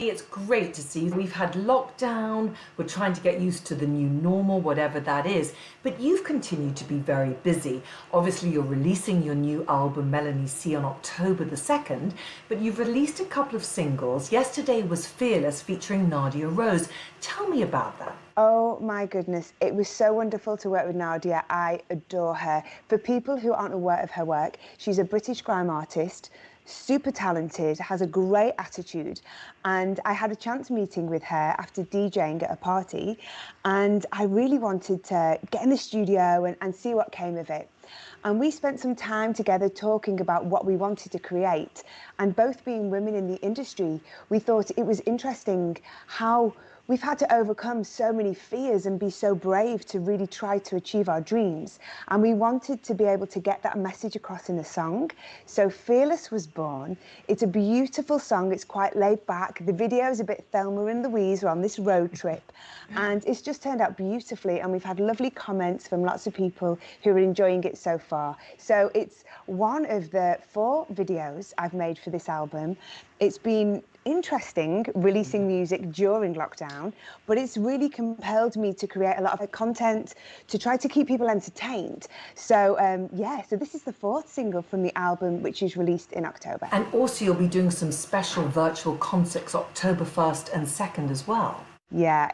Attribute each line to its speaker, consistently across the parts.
Speaker 1: It's great to see. We've had lockdown, we're trying to get used to the new normal, whatever that is, but you've continued to be very busy. Obviously, you're releasing your new album, Melanie C, on October the 2nd, but you've released a couple of singles. Yesterday was Fearless featuring Nadia Rose. Tell me about that.
Speaker 2: Oh my goodness, it was so wonderful to work with Nadia. I adore her. For people who aren't aware of her work, she's a British grime artist, super talented, has a great attitude, and I had a chance meeting with her after DJing at a party, and I really wanted to get in the studio and see what came of it. And we spent some time together talking about what we wanted to create, and both being women in the industry, we thought it was interesting how we've had to overcome so many fears and be so brave to really try to achieve our dreams. And we wanted to be able to get that message across in a song. So Fearless was born. It's a beautiful song. It's quite laid back. The video is a bit Thelma and Louise. We're on this road trip. And it's just turned out beautifully. And we've had lovely comments from lots of people who are enjoying it so far. So it's one of the 4 videos I've made for this album. It's been interesting releasing music during lockdown, but it's really compelled me to create a lot of content to try to keep people entertained. So yeah, so this is the 4th single from the album, which is released in October.
Speaker 1: And also you'll be doing some special virtual concerts October 1st and 2nd as well.
Speaker 2: Yeah,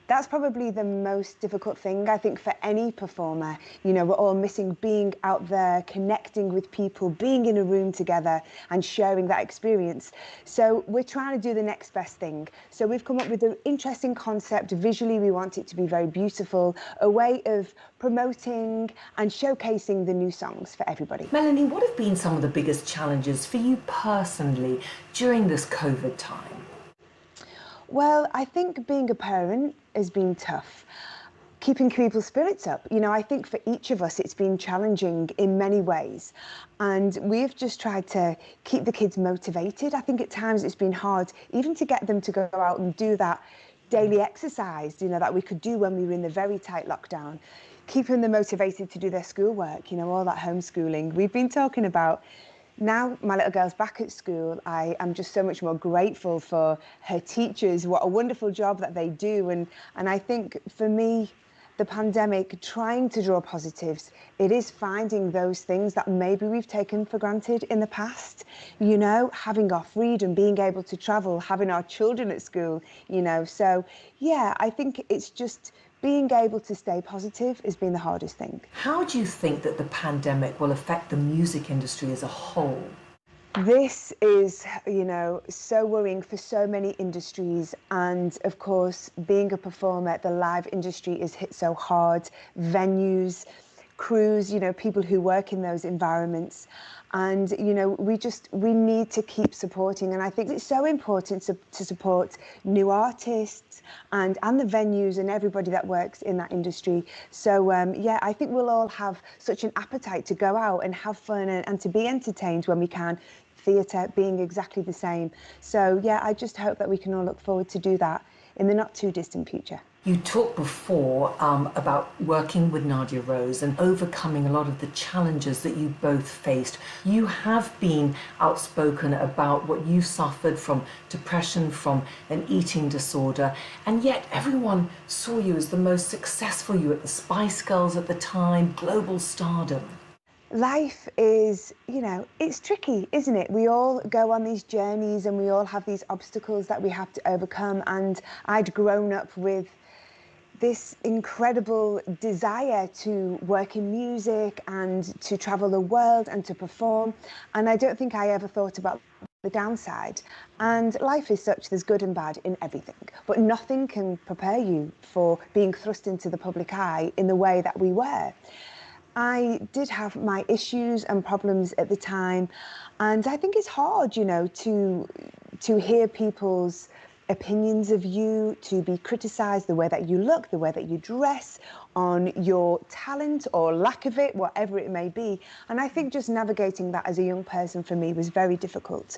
Speaker 2: that's probably the most difficult thing, I think, for any performer. You know, we're all missing being out there, connecting with people, being in a room together and sharing that experience. So we're trying to do the next best thing. So we've come up with an interesting concept. Visually, we want it to be very beautiful, a way of promoting and showcasing the new songs for everybody.
Speaker 1: Melanie, what have been some of the biggest challenges for you personally during this COVID time?
Speaker 2: Well, I think being a parent has been tough. Keeping people's spirits up. You know, I think for each of us, it's been challenging in many ways. And we've just tried to keep the kids motivated. I think at times it's been hard even to get them to go out and do that daily exercise, you know, that we could do when we were in the very tight lockdown. Keeping them motivated to do their schoolwork, you know, all that homeschooling. We've been talking about now my little girl's back at school. I am just so much more grateful for her teachers, what a wonderful job that they do. And I think for me, the pandemic, trying to draw positives, it is finding those things that maybe we've taken for granted in the past. You know, having our freedom, being able to travel, having our children at school, you know. So yeah, I think it's just being able to stay positive has been the hardest thing.
Speaker 1: How do you think that the pandemic will affect the music industry as a whole?
Speaker 2: This is, you know, so worrying for so many industries. And of course, being a performer, the live industry is hit so hard. Venues, crews, you know, people who work in those environments. And, you know, we need to keep supporting. And I think it's so important to support new artists and the venues and everybody that works in that industry. So, yeah, I think we'll all have such an appetite to go out and have fun and to be entertained when we can. Theatre being exactly the same. So, yeah, I just hope that we can all look forward to do that in the not too distant future.
Speaker 1: You talked before about working with Nadia Rose and overcoming a lot of the challenges that you both faced. You have been outspoken about what you suffered from depression, from an eating disorder, and yet everyone saw you as the most successful. You were at the Spice Girls at the time, global stardom.
Speaker 2: Life is, you know, it's tricky, isn't it? We all go on these journeys and we all have these obstacles that we have to overcome. And I'd grown up with this incredible desire to work in music and to travel the world and to perform. And I don't think I ever thought about the downside. And life is such, there's good and bad in everything. But nothing can prepare you for being thrust into the public eye in the way that we were. I did have my issues and problems at the time, and I think it's hard, you know, to hear people's opinions of you, to be criticised, the way that you look, the way that you dress, on your talent or lack of it, whatever it may be. And I think just navigating that as a young person for me was very difficult.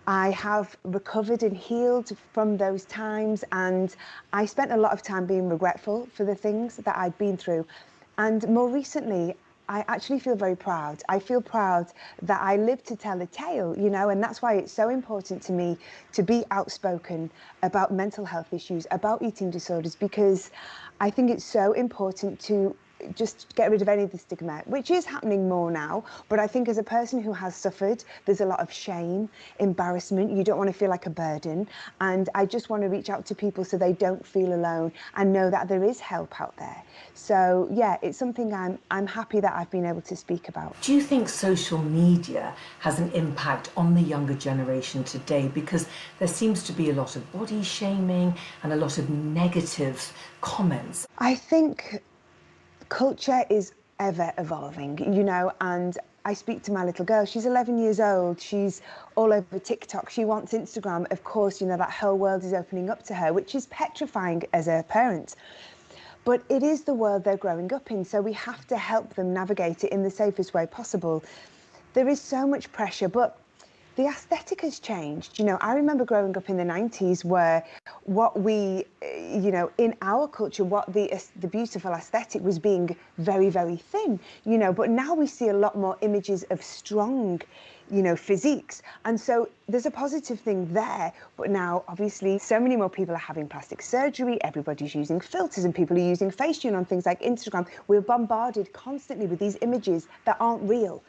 Speaker 2: I have recovered and healed from those times, and I spent a lot of time being regretful for the things that I'd been through. And more recently, I actually feel very proud. I feel proud that I live to tell a tale, you know, and that's why it's so important to me to be outspoken about mental health issues, about eating disorders, because I think it's so important to just get rid of any of the stigma, which is happening more now. But I think as a person who has suffered, there's a lot of shame, embarrassment. You don't want to feel like a burden. And I just want to reach out to people so they don't feel alone and know that there is help out there. So yeah, it's something I'm happy that I've been able to speak about.
Speaker 1: Do you think social media has an impact on the younger generation today? Because there seems to be a lot of body shaming and a lot of negative comments.
Speaker 2: I think culture is ever evolving, you know, and I speak to my little girl. She's 11 years old. She's all over TikTok. She wants Instagram. Of course, you know, that whole world is opening up to her, which is petrifying as a parent. But it is the world they're growing up in, so we have to help them navigate it in the safest way possible. There is so much pressure, but the aesthetic has changed. You know, I remember growing up in the 90s where what we, you know, in our culture, what the beautiful aesthetic was being very, very thin, you know, but now we see a lot more images of strong, you know, physiques. And so there's a positive thing there. But now, obviously, so many more people are having plastic surgery. Everybody's using filters and people are using Facetune on things like Instagram. We're bombarded constantly with these images that aren't real.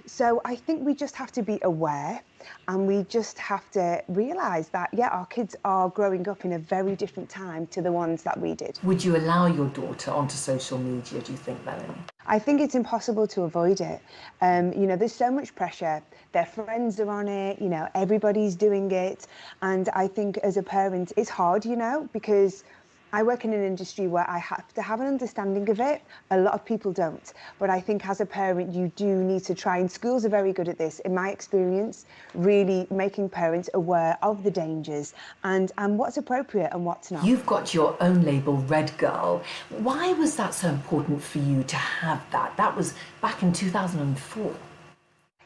Speaker 2: So I think we just have to be aware, and we just have to realise that, yeah, our kids are growing up in a very different time to the ones that we did.
Speaker 1: Would you allow your daughter onto social media, do you think, Melanie?
Speaker 2: I think it's impossible to avoid it. You know, there's so much pressure. Their friends are on it, you know, everybody's doing it. And I think as a parent, it's hard, you know, because I work in an industry where I have to have an understanding of it. A lot of people don't. But I think as a parent, you do need to try, and schools are very good at this, in my experience, really making parents aware of the dangers and what's appropriate and what's not.
Speaker 1: You've got your own label, Red Girl. Why was that so important for you to have that? That was back in 2004.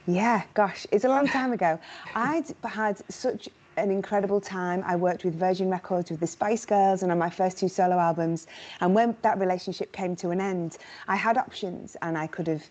Speaker 2: Yeah, gosh, it's a long time ago. I'd had such an incredible time. I worked with Virgin Records with the Spice Girls and on my first 2 solo albums. And when that relationship came to an end, I had options, and I could have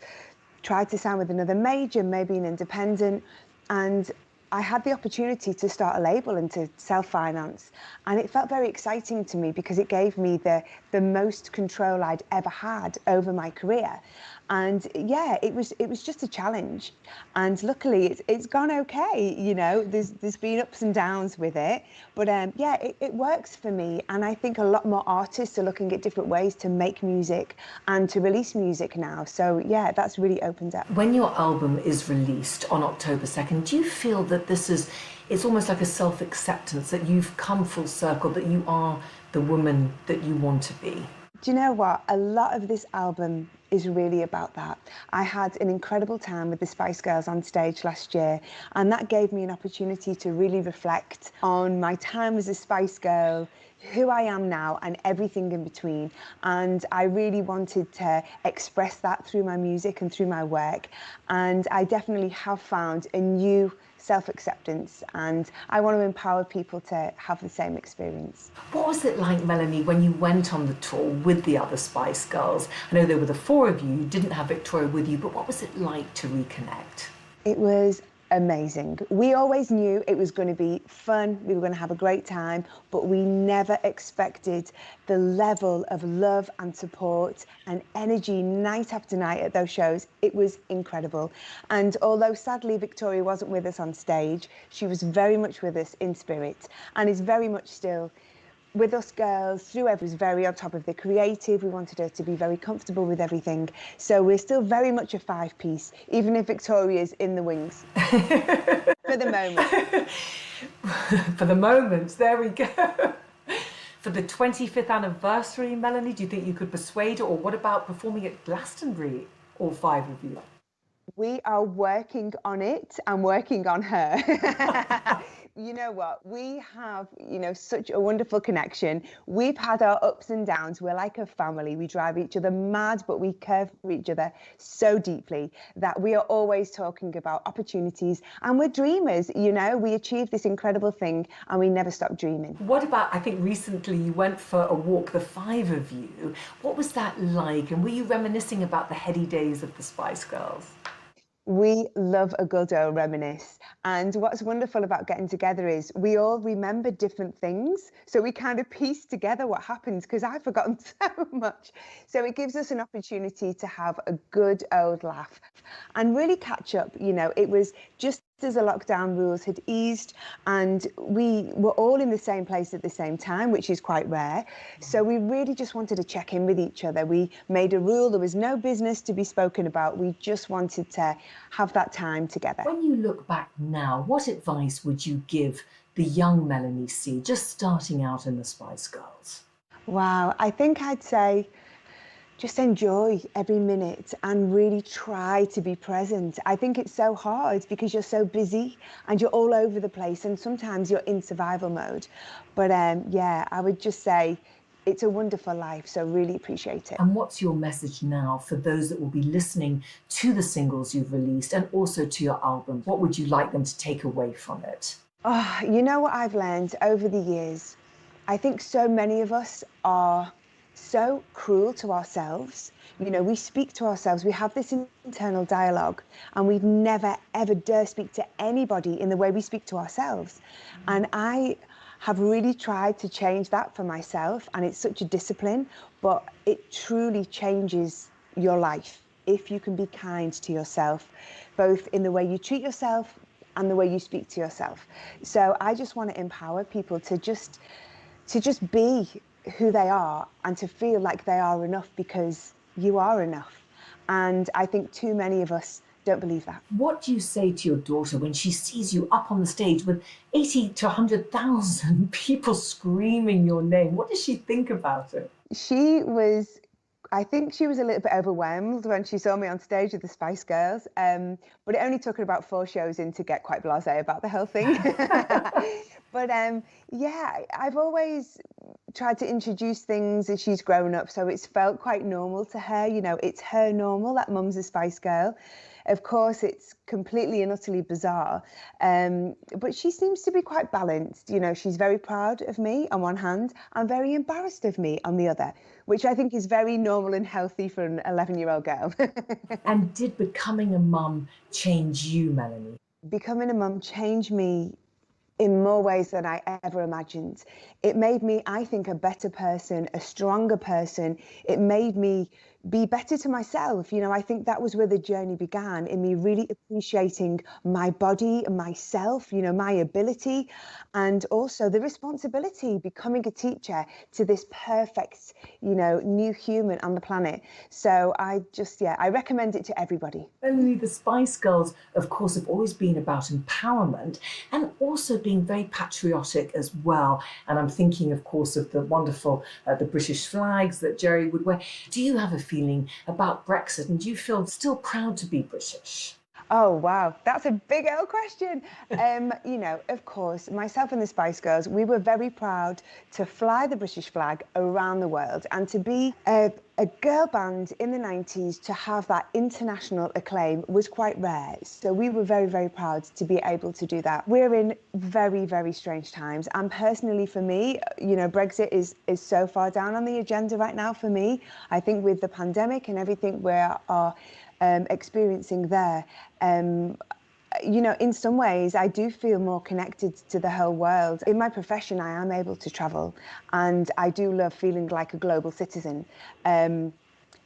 Speaker 2: tried to sign with another major, maybe an independent. And I had the opportunity to start a label and to self-finance. And it felt very exciting to me because it gave me the most control I'd ever had over my career. And yeah, it was just a challenge. And luckily it's gone okay, you know, there's been ups and downs with it. But yeah, it works for me. And I think a lot more artists are looking at different ways to make music and to release music now. So yeah, that's really opened up.
Speaker 1: When your album is released on October 2nd, do you feel that it's almost like a self-acceptance, that you've come full circle, that you are the woman that you want to be?
Speaker 2: Do you know what? A lot of this album is really about that. I had an incredible time with the Spice Girls on stage last year, and that gave me an opportunity to really reflect on my time as a Spice Girl, who I am now, and everything in between. And I really wanted to express that through my music and through my work. And I definitely have found a new self-acceptance, and I want to empower people to have the same experience.
Speaker 1: What was it like, Melanie, when you went on the tour with the other Spice Girls? I know there were the 4 of you didn't have Victoria with you, but what was it like to reconnect?
Speaker 2: It was amazing. We always knew it was going to be fun, we were going to have a great time, but we never expected the level of love and support and energy night after night at those shows. It was incredible. And although sadly Victoria wasn't with us on stage, she was very much with us in spirit, and is very much still with us girls through everything. Was very on top of the creative. We wanted her to be very comfortable with everything. So we're still very much a 5-piece, even if Victoria's in the wings. For the moment.
Speaker 1: For the moment, there we go. For the 25th anniversary, Melanie, do you think you could persuade her? Or what about performing at Glastonbury, all 5 of you?
Speaker 2: We are working on it and working on her. You know what? We have, such a wonderful connection. We've had our ups and downs. We're like a family. We drive each other mad, but we care for each other so deeply that we are always talking about opportunities. And we're dreamers, we achieved this incredible thing and we never stop dreaming.
Speaker 1: What about, I think recently you went for a walk, the five of you. What was that like? And were you reminiscing about the heady days of the Spice Girls?
Speaker 2: We love a good old reminisce. And what's wonderful about getting together is we all remember different things. So we kind of piece together what happens, because I've forgotten so much. So it gives us an opportunity to have a good old laugh and really catch up. It was just as the lockdown rules had eased and we were all in the same place at the same time, which is quite rare. So we really just wanted to check in with each other. We made a rule. There was no business to be spoken about. We just wanted to have that time together.
Speaker 1: When you look back now, what advice would you give the young Melanie C, just starting out in the Spice Girls?
Speaker 2: Wow, I think I'd say just enjoy every minute and really try to be present. I think it's so hard because you're so busy and you're all over the place and sometimes you're in survival mode. But yeah, I would just say it's a wonderful life, so really appreciate it.
Speaker 1: And what's your message now for those that will be listening to the singles you've released and also to your album? What would you like them to take away from it?
Speaker 2: Oh, you know what I've learned over the years? I think so many of us are so cruel to ourselves. We speak to ourselves, we have this internal dialogue, and we'd never, ever dare speak to anybody in the way we speak to ourselves. And I have really tried to change that for myself, and it's such a discipline, but it truly changes your life if you can be kind to yourself, both in the way you treat yourself and the way you speak to yourself. So I just want to empower people to just be who they are and to feel like they are enough, because you are enough. And I think too many of us don't believe that.
Speaker 1: What do you say to your daughter when she sees you up on the stage with 80 to 100,000 people screaming your name? What does she think about it?
Speaker 2: I think she was a little bit overwhelmed when she saw me on stage with the Spice Girls, but it only took her about 4 shows in to get quite blasé about the whole thing. But yeah, I've always tried to introduce things as she's grown up, so it's felt quite normal to her. It's her normal that mum's a Spice Girl. Of course, it's completely and utterly bizarre, but she seems to be quite balanced. She's very proud of me on one hand and very embarrassed of me on the other, which I think is very normal and healthy for an 11-year-old girl.
Speaker 1: And did becoming a mum change you, Melanie?
Speaker 2: Becoming a mum changed me in more ways than I ever imagined. It made me, I think, a better person, a stronger person. It made me be better to myself. I think that was where the journey began, in me really appreciating my body and myself, my ability, and also the responsibility, becoming a teacher to this perfect, new human on the planet. So I recommend it to everybody.
Speaker 1: Melanie, the Spice Girls, of course, have always been about empowerment and also being very patriotic as well. And I'm thinking, of course, of the wonderful, the British flags that Jerry would wear. Do you have a feeling about Brexit, and do you feel still proud to be British?
Speaker 2: Oh, wow. That's a big old question. Of course, myself and the Spice Girls, we were very proud to fly the British flag around the world, and to be a girl band in the 90s to have that international acclaim was quite rare. So we were very, very proud to be able to do that. We're in very, very strange times. And personally for me, Brexit is so far down on the agenda right now for me. I think with the pandemic and everything we are experiencing there, in some ways I do feel more connected to the whole world. In my profession, I am able to travel, and I do love feeling like a global citizen.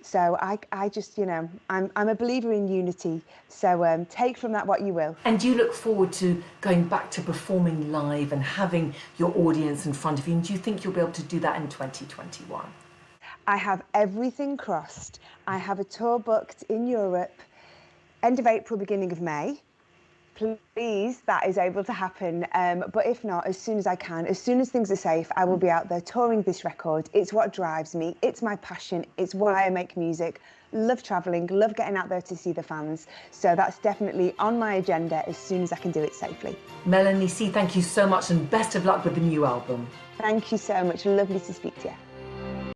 Speaker 2: So I just, I'm a believer in unity. So take from that what you will.
Speaker 1: And do you look forward to going back to performing live and having your audience in front of you? And do you think you'll be able to do that in 2021?
Speaker 2: I have everything crossed. I have a tour booked in Europe, end of April, beginning of May. Please, that is able to happen. But if not, as soon as I can, as soon as things are safe, I will be out there touring this record. It's what drives me. It's my passion. It's why I make music. Love traveling, love getting out there to see the fans. So that's definitely on my agenda as soon as I can do it safely.
Speaker 1: Melanie C, thank you so much and best of luck with the new album.
Speaker 2: Thank you so much. Lovely to speak to you.